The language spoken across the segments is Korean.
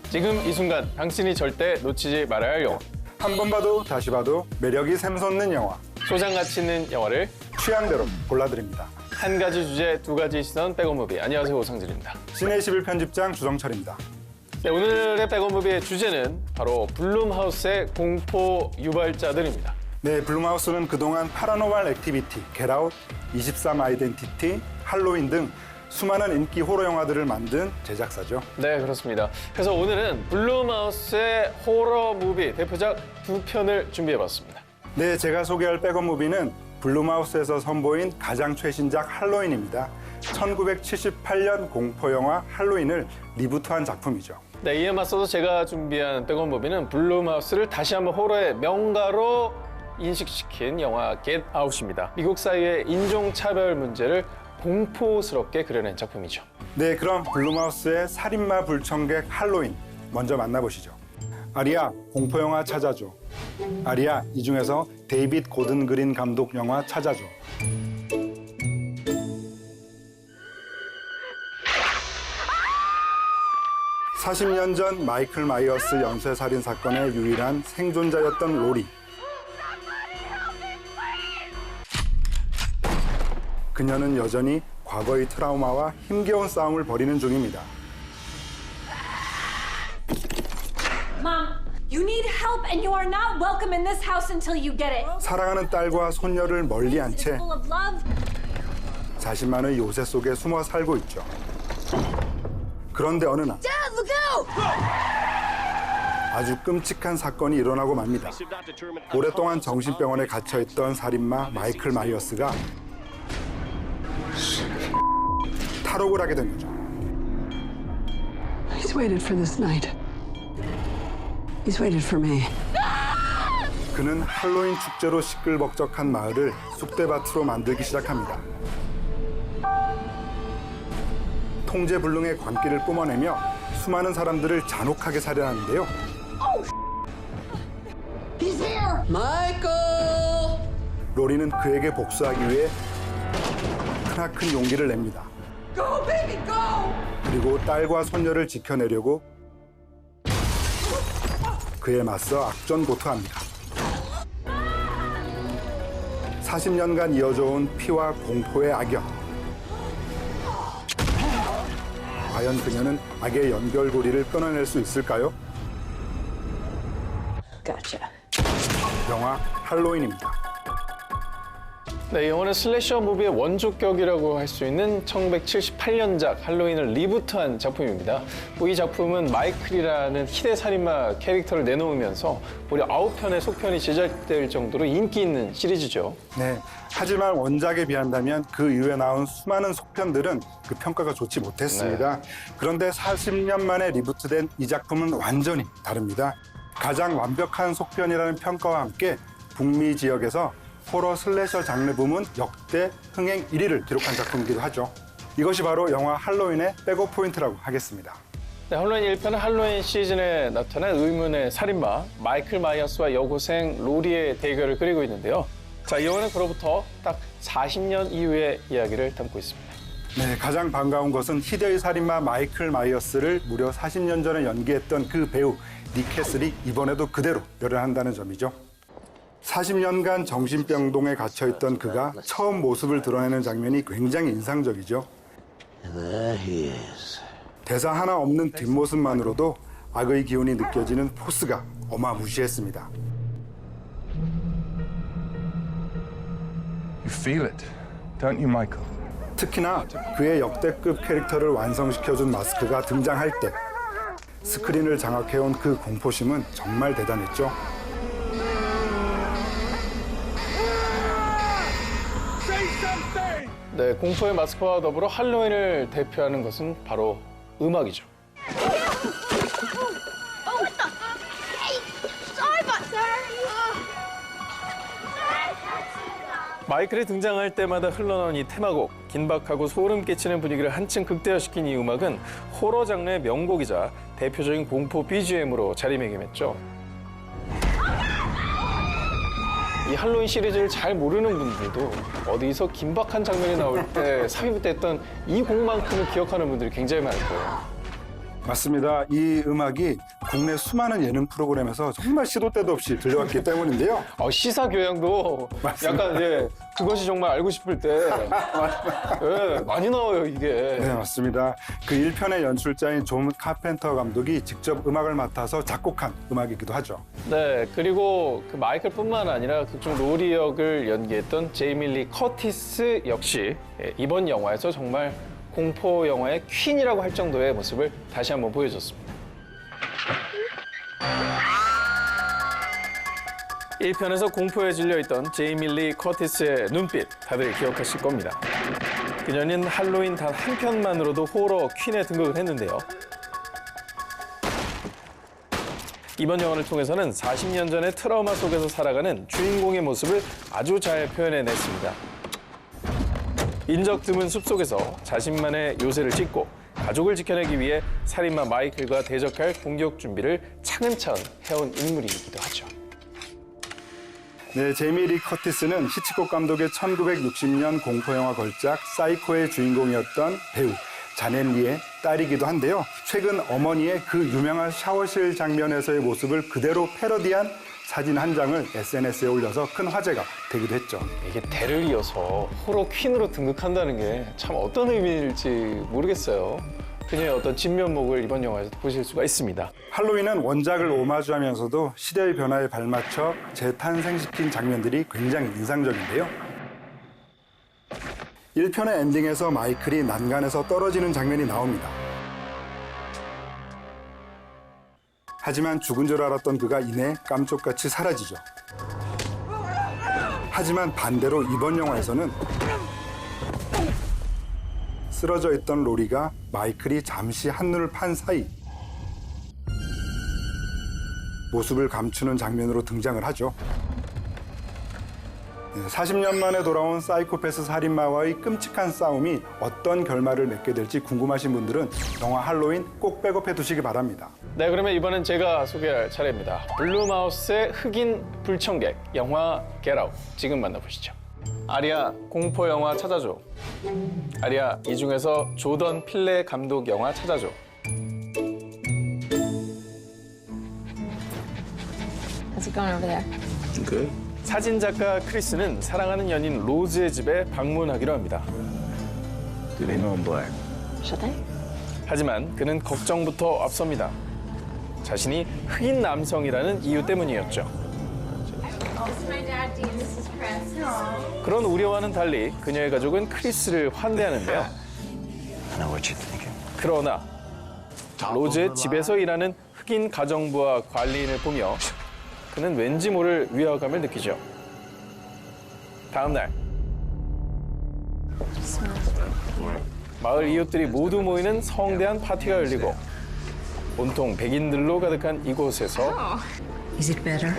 지금 이 순간 당신이 절대 놓치지 말아야 할 영화. 한 번 봐도 다시 봐도 매력이 샘솟는 영화. 소장 가치 있는 영화를 취향대로 골라드립니다. 한 가지 주제 두 가지 시선 백업무비. 안녕하세요, 오상진입니다. 시내21 편집장 주정철입니다. 네, 오늘의 백업무비의 주제는 바로 블룸하우스의 공포 유발자들입니다. 네, 블룸하우스는 그동안 파라노멀 액티비티, 겟아웃, 23 아이덴티티, 할로윈 등 수많은 인기 호러 영화들을 만든 제작사죠. 네, 그렇습니다. 그래서 오늘은 블룸하우스의 호러 무비 대표작 두 편을 준비해봤습니다. 네, 제가 소개할 백업 무비는 블룸하우스에서 선보인 가장 최신작 할로윈입니다. 1978년 공포 영화 할로윈을 리부트한 작품이죠. 네, 이에 맞서서 제가 준비한 백업 무비는 블룸하우스를 다시 한번 호러의 명가로 인식시킨 영화 겟 아웃입니다. 미국 사회의 인종차별 문제를 공포스럽게 그려낸 작품이죠. 네, 그럼 블룸하우스의 살인마 불청객 할로윈 먼저 만나보시죠. 아리야, 공포 영화 찾아줘. 아리야, 이 중에서 데이빗 고든 그린 감독 영화 찾아줘. (40년) 전 마이클 마이어스 연쇄살인 사건의 유일한 생존자였던 로리. 그녀는 여전히 과거의 트라우마와 힘겨운 싸움을 벌이는 중입니다. Mom, you need help and you are not welcome in this house until you get it. 사랑하는 딸과 손녀를 멀리 한 It's 채 full of love. 자신만의 요새 속에 숨어 살고 있죠. 그런데 어느 날 Dad, look out! 아주 끔찍한 사건이 일어나고 맙니다. 오랫동안 정신병원에 갇혀있던 살인마 마이클 마이어스가 탈옥을 하게 된 거죠. He's waited for this night. He's waited for me. 그는 할로윈 축제로 시끌벅적한 마을을 쑥대밭으로 만들기 시작합니다. 통제불능의 광기를 뿜어내며 수많은 사람들을 잔혹하게 살해하는데요. Michael! 로리는 그에게 복수하기 위해 크나큰 용기를 냅니다. Go, baby, go! 그리고 딸과 손녀를 지켜내려고 그에 맞서 악전고투합니다. 40년간 이어져온 피와 공포의 악연. 과연 그녀는 악의 연결고리를 끊어낼 수 있을까요? Gotcha. 영화 할로윈입니다. 네, 이 영화는 슬래셔 무비의 원조격이라고 할 수 있는 1978년작 할로윈을 리부트한 작품입니다. 이 작품은 마이클이라는 희대 살인마 캐릭터를 내놓으면서 무려 9편의 속편이 제작될 정도로 인기 있는 시리즈죠. 네. 하지만 원작에 비한다면 그 이후에 나온 수많은 속편들은 그 평가가 좋지 못했습니다. 그런데 40년 만에 리부트된 이 작품은 완전히 다릅니다. 가장 완벽한 속편이라는 평가와 함께 북미 지역에서 호러 슬래셔 장르 부문 역대 흥행 1위를 기록한 작품이기도 하죠. 이것이 바로 영화 할로윈의 백업 포인트라고 하겠습니다. 네, 할로윈 1편은 할로윈 시즌에 나타난 의문의 살인마 마이클 마이어스와 여고생 로리의 대결을 그리고 있는데요. 자, 이 영화는 그로부터 딱 40년 이후의 이야기를 담고 있습니다. 네, 가장 반가운 것은 희대의 살인마 마이클 마이어스를 무려 40년 전에 연기했던 그 배우 닉 캐슬이 이번에도 그대로 열연한다는 점이죠. 40년간 정신병동에 갇혀있던 그가 처음 모습을 드러내는 장면이 굉장히 인상적이죠. 대사 하나 없는 뒷모습만으로도 악의 기운이 느껴지는 포스가 어마무시했습니다. You feel it, don't you, Michael? 특히나 그의 역대급 캐릭터를 완성시켜준 마스크가 등장할 때 스크린을 장악해온 그 공포심은 정말 대단했죠. 네, 공포의 마스크와 더불어 할로윈을 대표하는 것은 바로 음악이죠. 마이클이 등장할 때마다 흘러나온 이 테마곡, 긴박하고 소름 끼치는 분위기를 한층 극대화시킨 이 음악은 호러 장르의 명곡이자 대표적인 공포 BGM으로 자리매김했죠. 이 할로윈 시리즈를 잘 모르는 분들도 어디서 긴박한 장면이 나올 때 삽입됐던 이 곡만큼은 기억하는 분들이 굉장히 많을 거예요. 맞습니다. 이 음악이 국내 수많은 예능 프로그램에서 정말 시도 때도 없이 들려왔기 때문인데요. 시사 교양도 맞습니다. 약간 그것이 정말 알고 싶을 때 많이 나와요 이게. 네, 맞습니다. 그 1편의 연출자인 존 카펜터 감독이 직접 음악을 맡아서 작곡한 음악이기도 하죠. 네, 그리고 그 마이클뿐만 아니라 극중 로리 역을 연기했던 제이미 리 커티스 역시 이번 영화에서 정말 공포 영화의 퀸이라고 할 정도의 모습을 다시 한번 보여줬습니다. 1편에서 공포에 질려있던 제이미 리 커티스의 눈빛 다들 기억하실 겁니다. 그녀는 할로윈 단 한 편만으로도 호러 퀸에 등극을 했는데요. 이번 영화를 통해서는 40년 전의 트라우마 속에서 살아가는 주인공의 모습을 아주 잘 표현해냈습니다. 인적 드문 숲속에서 자신만의 요새를 찢고 가족을 지켜내기 위해 살인마 마이클과 대적할 공격 준비를 차근차근 해온 인물이기도 하죠. 네, 제이미 리 커티스는 히치콕 감독의 1960년 공포영화 걸작 사이코의 주인공이었던 배우 자넷 리의 딸이기도 한데요. 최근 어머니의 그 유명한 샤워실 장면에서의 모습을 그대로 패러디한 사진 한 장을 SNS에 올려서 큰 화제가 되기도 했죠. 이게 대를 이어서 호러 퀸으로 등극한다는 게 참 어떤 의미일지 모르겠어요. 그녀의 어떤 진면목을 이번 영화에서 보실 수가 있습니다. 할로윈은 원작을 오마주하면서도 시대의 변화에 발맞춰 재탄생시킨 장면들이 굉장히 인상적인데요. 1편의 엔딩에서 마이클이 난간에서 떨어지는 장면이 나옵니다. 하지만 죽은 줄 알았던 그가 이내 깜짝같이 사라지죠. 하지만 반대로 이번 영화에서는 쓰러져 있던 로리가 마이클이 잠시 한눈을 판 사이 모습을 감추는 장면으로 등장을 하죠. 40년 만에 돌아온 사이코패스 살인마와의 끔찍한 싸움이 어떤 결말을 맺게 될지 궁금하신 분들은 영화 할로윈 꼭 백업해 두시기 바랍니다. 네, 그러면 이번엔 제가 소개할 차례입니다. 블루마우스의 흑인 불청객, 영화 겟아웃. 지금 만나보시죠. 아리아, 공포 영화 찾아줘. 아리아, 이 중에서 조던 필레 감독 영화 찾아줘. How's it going over there? Good. 사진작가 크리스는 사랑하는 연인 로즈의 집에 방문하기로 합니다. Do they know I'm black? Should they? 하지만 그는 걱정부터 앞섭니다. 자신이 흑인 남성이라는 이유 때문이었죠. 그런 우려와는 달리 그녀의 가족은 크리스를 환대하는데요. 그러나 로즈의 집에서 일하는 흑인 가정부와 관리인을 보며 그는 왠지 모를 위화감을 느끼죠. 다음 날 마을 이웃들이 모두 모이는 성대한 파티가 열리고 온통 백인들로 가득한 이곳에서 Is it better?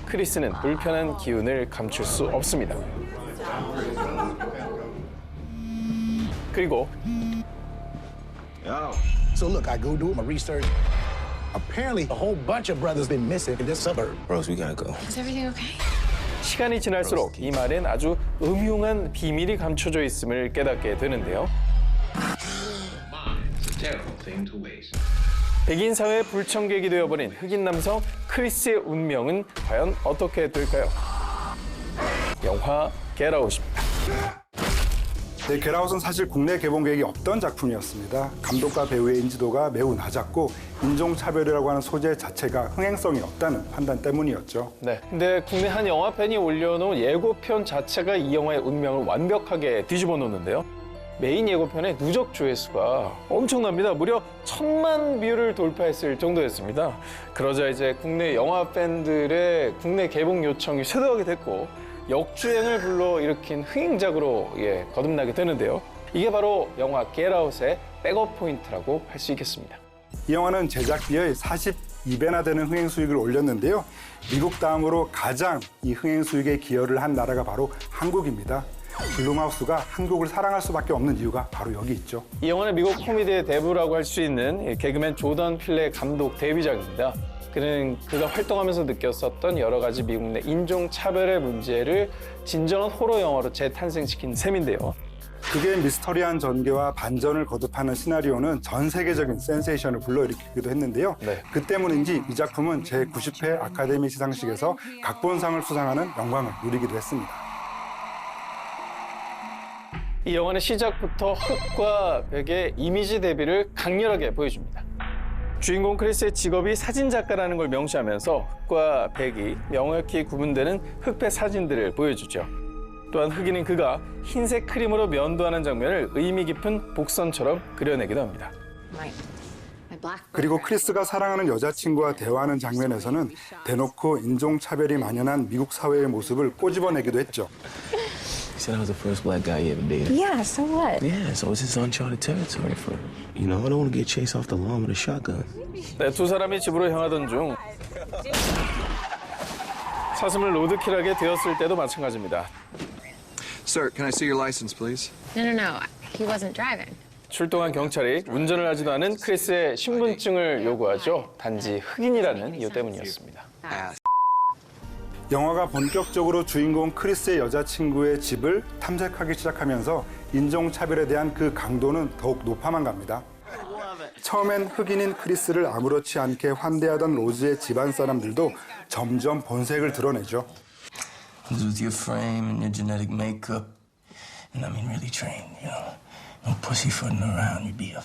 크리스는 불편한 기운을 감출 수 없습니다. 그리고 So look, I go do my research. Apparently, a whole bunch of brothers been missing in this suburb. Rose, we gotta go. Is everything okay? 시간이 지날수록 이 말엔 아주 음흉한 비밀이 감춰져 있음을 깨닫게 되는데요. 백인 사회의 불청객이 되어버린 흑인 남성 크리스의 운명은 과연 어떻게 될까요? 영화 겟아웃입니다. 네, 겟아웃은 사실 국내 개봉 계획이 없던 작품이었습니다. 감독과 배우의 인지도가 매우 낮았고 인종차별이라고 하는 소재 자체가 흥행성이 없다는 판단 때문이었죠. 네, 근데 국내 한 영화팬이 올려놓은 예고편 자체가 이 영화의 운명을 완벽하게 뒤집어 놓는데요. 메인 예고편의 누적 조회수가 엄청납니다. 무려 1000만 뷰를 돌파했을 정도였습니다. 그러자 이제 국내 영화 팬들의 국내 개봉 요청이 쇄도하게 됐고 역주행을 불러일으킨 흥행작으로 거듭나게 되는데요. 이게 바로 영화 겟아웃의 백업 포인트라고 할 수 있겠습니다. 이 영화는 제작비의 42배나 되는 흥행 수익을 올렸는데요. 미국 다음으로 가장 이 흥행 수익에 기여를 한 나라가 바로 한국입니다. 블룸하우스가 한국을 사랑할 수밖에 없는 이유가 바로 여기 있죠. 이 영화는 미국 코미디의 대부라고 할 수 있는 개그맨 조던 필레 감독 데뷔작입니다. 그는 그가 활동하면서 느꼈었던 여러 가지 미국 내 인종차별의 문제를 진정한 호러 영화로 재탄생시킨 셈인데요. 극의 미스터리한 전개와 반전을 거듭하는 시나리오는 전 세계적인 센세이션을 불러일으키기도 했는데요. 네. 그 때문인지 이 작품은 제90회 아카데미 시상식에서 각본상을 수상하는 영광을 누리기도 했습니다. 이 영화는 시작부터 흑과 백의 이미지 대비를 강렬하게 보여줍니다. 주인공 크리스의 직업이 사진작가라는 걸 명시하면서 흑과 백이 명확히 구분되는 흑백 사진들을 보여주죠. 또한 흑인인 그가 흰색 크림으로 면도하는 장면을 의미 깊은 복선처럼 그려내기도 합니다. My black. 그리고 크리스가 사랑하는 여자친구와 대화하는 장면에서는 대놓고 인종차별이 만연한 미국 사회의 모습을 꼬집어내기도 했죠. He said I was the first black guy he ever dated. Yeah, so what? Yeah, so it's his uncharted territory for him. You know, I don't want to get chased off the lawn with a shotgun. 네, 두 사람이 집으로 향하던 중 사슴을 로드킬하게 되었을 때도 마찬가지입니다. Sir, can I see your license, please? No. He wasn't driving. 출동한 경찰이 운전을 하지도 않은 크리스의 신분증을 요구하죠. 단지 흑인이라는 이유 때문이었습니다. Ass. 영화가 본격적으로 주인공 크리스의 여자친구의 집을 탐색하기 시작하면서 인종차별에 대한 그 강도는 더욱 높아만 갑니다. 처음엔 흑인인 크리스를 아무렇지 않게 환대하던 로즈의 집안 사람들도 점점 본색을 드러내죠. Who's with your frame and your genetic makeup? And I mean really trained, you know. No pussyfooting around, you'd be a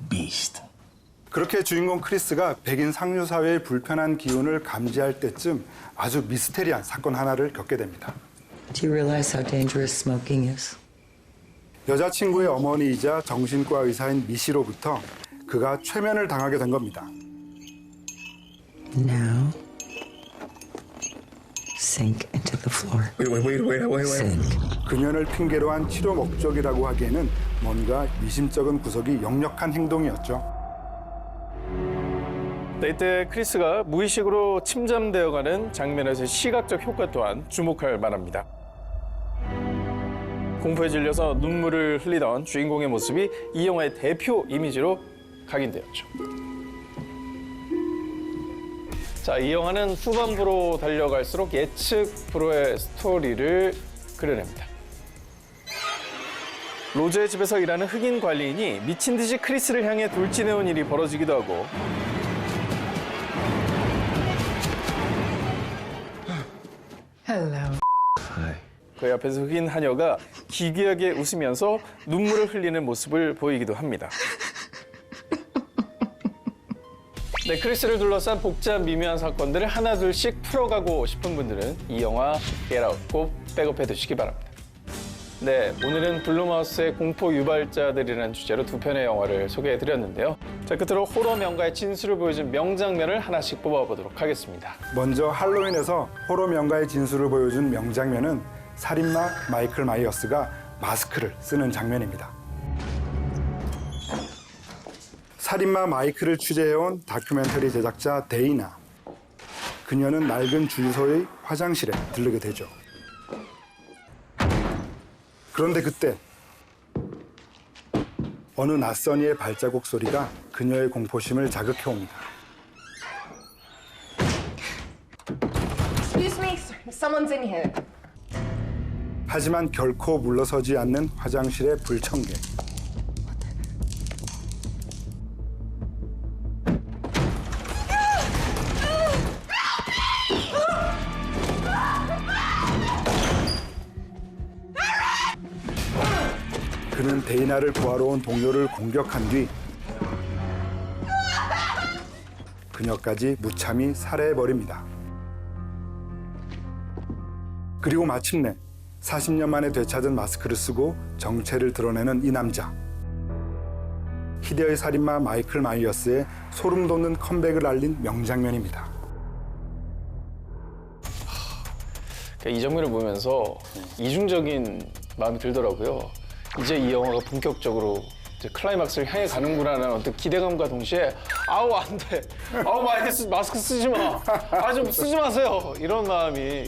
beast. 그렇게 주인공 크리스가 백인 상류 사회의 불편한 기운을 감지할 때쯤 아주 미스테리한 사건 하나를 겪게 됩니다. Do you realize how dangerous smoking is? 여자친구의 어머니이자 정신과 의사인 미시로부터 그가 최면을 당하게 된 겁니다. Now, sink into the floor. Wait. Sink. 금연을 핑계로 한 치료 목적이라고 하기에는 뭔가 미심쩍은 구석이 역력한 행동이었죠. 네, 이때 크리스가 무의식으로 침잠되어가는 장면에서의 시각적 효과 또한 주목할 만합니다. 공포에 질려서 눈물을 흘리던 주인공의 모습이 이 영화의 대표 이미지로 각인되었죠. 자, 이 영화는 후반부로 달려갈수록 예측 불허의 스토리를 그려냅니다. 로즈의 집에서 일하는 흑인 관리인이 미친 듯이 크리스를 향해 돌진해온 일이 벌어지기도 하고 Hello. Hi. 그 옆에서 흑인 하녀가 기괴하게 웃으면서 눈물을 흘리는 모습을 보이기도 합니다. 네, 크리스를 둘러싼 복잡 미묘한 사건들을 하나둘씩 풀어가고 싶은 분들은 이 영화 Get Out 꼭 백업해 두시기 바랍니다. 네, 오늘은 블룸하우스의 공포 유발자들이라는 주제로 두 편의 영화를 소개해드렸는데요. 자, 끝으로 호러 명가의 진수를 보여준 명장면을 하나씩 뽑아보도록 하겠습니다. 먼저 할로윈에서 호러 명가의 진수를 보여준 명장면은 살인마 마이클 마이어스가 마스크를 쓰는 장면입니다. 살인마 마이클을 취재해온 다큐멘터리 제작자 데이나. 그녀는 낡은 주유소의 화장실에 들르게 되죠. 그런데 그때 어느 낯선 이의 발자국 소리가 그녀의 공포심을 자극해옵니다. Excuse me, sir. Someone's in here. 하지만 결코 물러서지 않는 화장실의 불청객. 그는 데이나를 구하러 온 동료를 공격한 뒤 그녀까지 무참히 살해해버립니다. 그리고 마침내 40년 만에 되찾은 마스크를 쓰고 정체를 드러내는 이 남자. 희대의 살인마 마이클 마이어스의 소름 돋는 컴백을 알린 명장면입니다. 이 장면을 보면서 이중적인 마음이 들더라고요. 이제 이 영화가 본격적으로 이제 클라이막스를 향해 가는구나라는 어떤 기대감과 동시에 아우 안 돼. 아우 마스크 쓰지 마. 아 좀 쓰지 마세요. 이런 마음이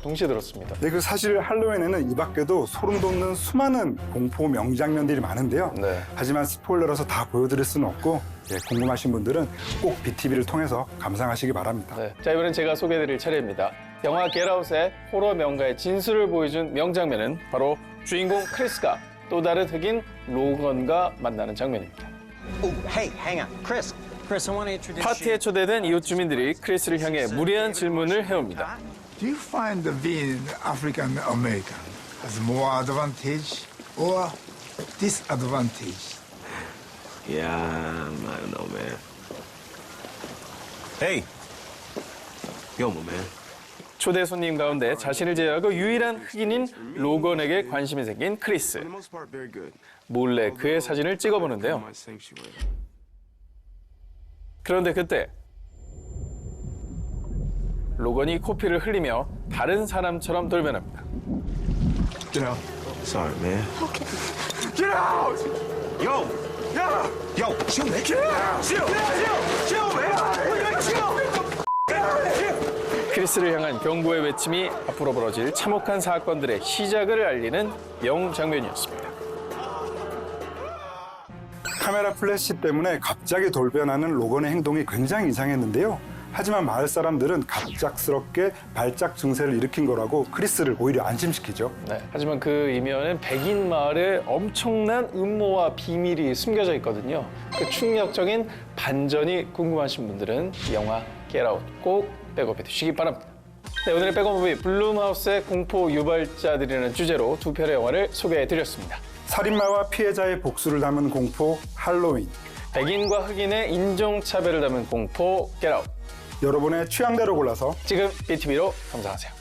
동시에 들었습니다. 네, 그 사실 할로윈에는 이 밖에도 소름 돋는 수많은 공포 명장면들이 많은데요. 네. 하지만 스포일러라서 다 보여드릴 수는 없고 궁금하신 분들은 꼭 BTV를 통해서 감상하시기 바랍니다. 네. 자, 이번엔 제가 소개해드릴 차례입니다. 영화 겟아웃의 호러 명가의 진수를 보여준 명장면은 바로 주인공 크리스가 또 다른 흑인 로건과 만나는 장면입니다. Hey, hang on. Chris, I want to introduce 파티에 초대된 이웃 주민들이 크리스를 향해 무례한 질문을 해옵니다. Do you find being African American has more advantage or disadvantage? Yeah, I don't know, man. Hey, yo, my man. 초대 손님 가운데 자신을 제외하고 유일한 흑인인 로건에게 관심이 생긴 크리스. For the most part, very good. 몰래 그의 사진을 찍어보는데요. Might sanctuary. 그런데 그때 로건이 코피를 흘리며 다른 사람처럼 돌변합니다. Get out. Sorry, man. Okay. Get out! Yo! Yeah! Yo, chill, man. Chill! Chill! Chill, man! Chill! 크리스를 향한 경고의 외침이 앞으로 벌어질 참혹한 사건들의 시작을 알리는 명장면이었습니다. 카메라 플래시 때문에 갑자기 돌변하는 로건의 행동이 굉장히 이상했는데요. 하지만 마을 사람들은 갑작스럽게 발작 증세를 일으킨 거라고 크리스를 오히려 안심시키죠. 네, 하지만 그 이면엔 백인 마을에 엄청난 음모와 비밀이 숨겨져 있거든요. 그 충격적인 반전이 궁금하신 분들은 영화 겟아웃 꼭 백업해 두시기 바랍니다. 네, 오늘의 백업무비 블룸하우스의 공포 유발자들이라는 주제로 두 편의 영화를 소개해드렸습니다. 살인마와 피해자의 복수를 담은 공포 할로윈. 백인과 흑인의 인종차별을 담은 공포 겟아웃. 여러분의 취향대로 골라서 지금 BTV로 감상하세요.